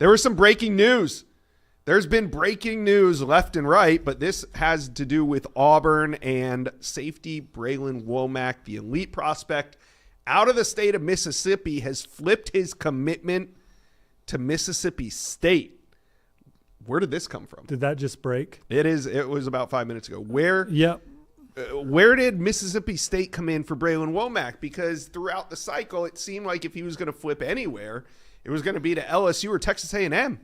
There was some breaking news. There's been breaking news left and right, but this has to do with Auburn and safety Brillan Wac, the elite prospect out of the state of Mississippi, has flipped his commitment to Mississippi State. Where did this come from? Did that just break? It was about 5 minutes ago. Where did Mississippi State come in for Brillan Wac? Because throughout the cycle, it seemed like if he was going to flip anywhere, it was going to be to LSU or Texas A&M.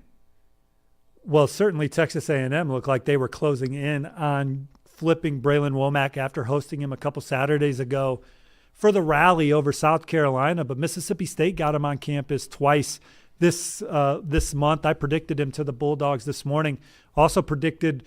Well, certainly Texas A&M looked like they were closing in on flipping Brillan Wac after hosting him a couple Saturdays ago for the rally over South Carolina. But Mississippi State got him on campus twice this month. I predicted him to the Bulldogs this morning. Also predicted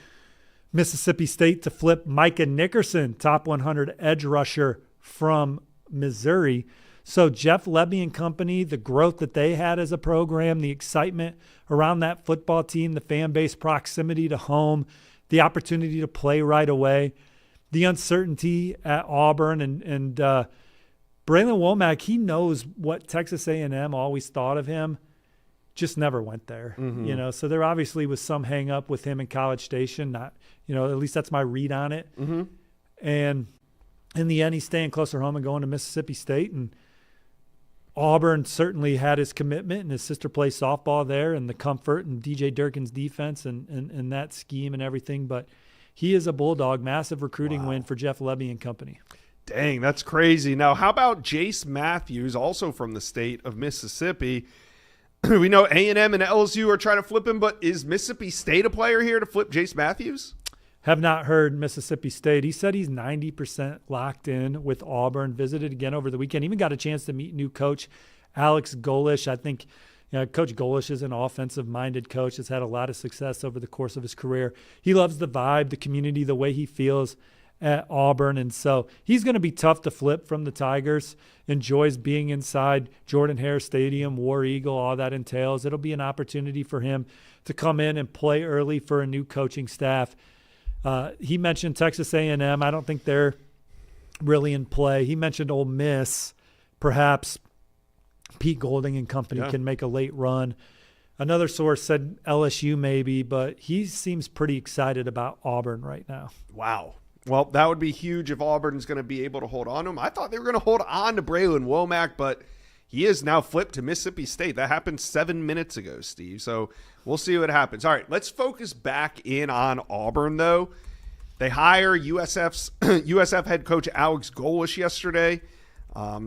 Mississippi State to flip Micah Nickerson, top 100 edge rusher from Missouri. So Jeff Lebby and company, the growth that they had as a program, the excitement around that football team, the fan base proximity to home, the opportunity to play right away, the uncertainty at Auburn, and Brillan Wac, he knows what Texas A&M always thought of him, just never went there. Mm-hmm. So there obviously was some hang up with him in College Station. Not, at least that's my read on it. Mm-hmm. And in the end, he's staying closer home and going to Mississippi State. And Auburn certainly had his commitment, and his sister plays softball there, and the comfort and DJ Durkin's defense and that scheme and everything. But he is a Bulldog, massive recruiting win for Jeff Lebby and company. Dang, that's crazy. Now, how about Jace Matthews, also from the state of Mississippi? We know A&M and LSU are trying to flip him, but is Mississippi State a player here to flip Jace Matthews? Have not heard Mississippi State. He said he's 90% locked in with Auburn, visited again over the weekend, even got a chance to meet new coach Alex Golish. I think Coach Golish is an offensive-minded coach, has had a lot of success over the course of his career. He loves the vibe, the community, the way he feels at Auburn, and so he's going to be tough to flip from the Tigers. Enjoys being inside Jordan-Hare Stadium, War Eagle, all that entails. It'll be an opportunity for him to come in and play early for a new coaching staff. He mentioned Texas A&M. I don't think they're really in play. He mentioned Ole Miss. Perhaps Pete Golding and company can make a late run. Another source said LSU maybe, but he seems pretty excited about Auburn right now. Wow. Well, that would be huge if Auburn's going to be able to hold on to him. I thought they were going to hold on to Brillan Wac, but he is now flipped to Mississippi State. That happened 7 minutes ago, Steve. So we'll see what happens. All right, let's focus back in on Auburn, though. They hire USF head coach Alex Golish yesterday.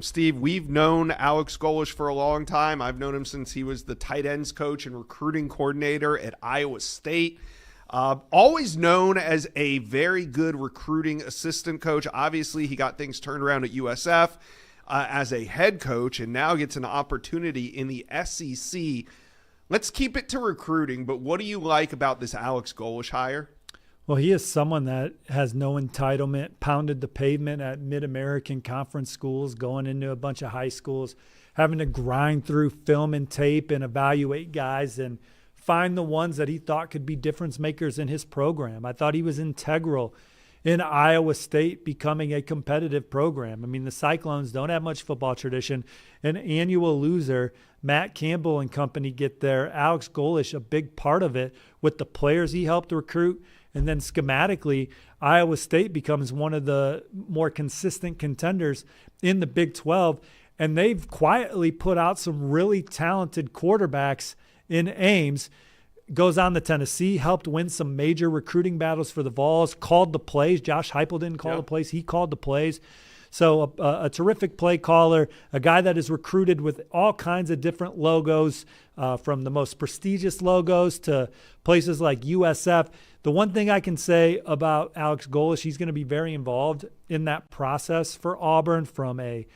Steve, we've known Alex Golish for a long time. I've known him since he was the tight ends coach and recruiting coordinator at Iowa State. Always known as a very good recruiting assistant coach. Obviously, he got things turned around at USF as a head coach and now gets an opportunity in the SEC. Let's keep it to recruiting, but what do you like about this Alex Golish hire? Well, he is someone that has no entitlement, pounded the pavement at Mid-American Conference schools, going into a bunch of high schools, having to grind through film and tape and evaluate guys and find the ones that he thought could be difference makers in his program. I thought he was integral in Iowa State becoming a competitive program. I mean, the Cyclones don't have much football tradition. An annual loser, Matt Campbell and company get there. Alex Golish, a big part of it with the players he helped recruit. And then schematically, Iowa State becomes one of the more consistent contenders in the Big 12. And they've quietly put out some really talented quarterbacks in Ames. Goes on to Tennessee, helped win some major recruiting battles for the Vols, called the plays. Josh Heupel didn't call the plays. He called the plays. So a terrific play caller, a guy that is recruited with all kinds of different logos, from the most prestigious logos to places like USF. The one thing I can say about Alex Golish, he's going to be very involved in that process for Auburn from a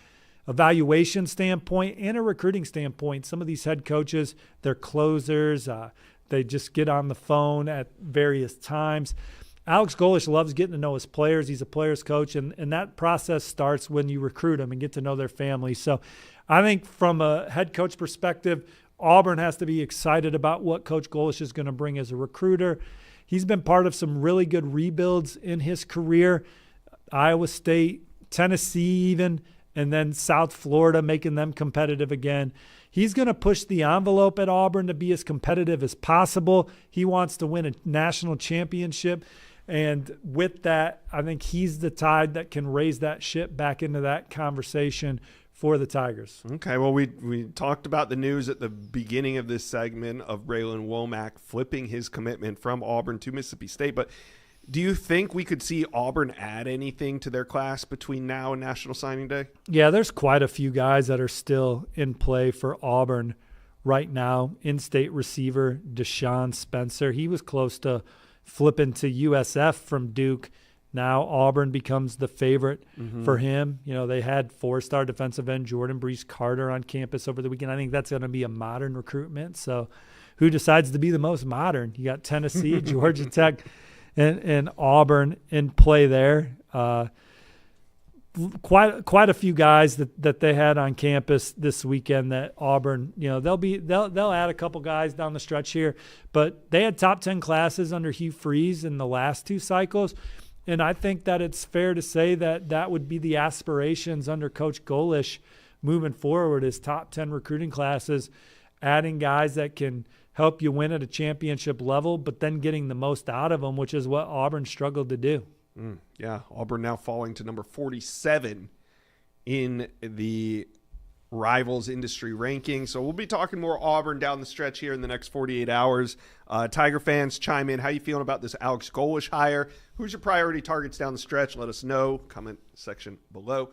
evaluation standpoint and a recruiting standpoint. Some of these head coaches, they're closers. They just get on the phone at various times. Alex Golish loves getting to know his players. He's a player's coach, and that process starts when you recruit them and get to know their families. So I think from a head coach perspective, Auburn has to be excited about what Coach Golish is going to bring as a recruiter. He's been part of some really good rebuilds in his career. Iowa State, Tennessee even, and then South Florida, making them competitive again. He's going to push the envelope at Auburn to be as competitive as possible. He wants to win a national championship. And with that, I think he's the tide that can raise that ship back into that conversation for the Tigers. Okay, well, we talked about the news at the beginning of this segment of Brillan Wac flipping his commitment from Auburn to Mississippi State, but do you think we could see Auburn add anything to their class between now and National Signing Day? Yeah, there's quite a few guys that are still in play for Auburn right now. In-state receiver Deshaun Spencer, he was close to flipping to USF from Duke. Now Auburn becomes the favorite for him. You know, they had 4-star defensive end Jordan Brees Carter on campus over the weekend. I think that's going to be a modern recruitment. So who decides to be the most modern? You got Tennessee, Georgia Tech, and Auburn in play there. Quite a few guys that they had on campus this weekend that Auburn, you know, they'll add a couple guys down the stretch here, but they had top 10 classes under Hugh Freeze in the last 2 cycles. And I think that it's fair to say that would be the aspirations under Coach Golish moving forward, is top 10 recruiting classes, adding guys that can help you win at a championship level, but then getting the most out of them, which is what Auburn struggled to do. Yeah, Auburn now falling to number 47 in the Rivals industry ranking. So we'll be talking more Auburn down the stretch here in the next 48 hours. Tiger fans, chime in. How you feeling about this Alex Golish hire? Who's your priority targets down the stretch? Let us know. Comment section below.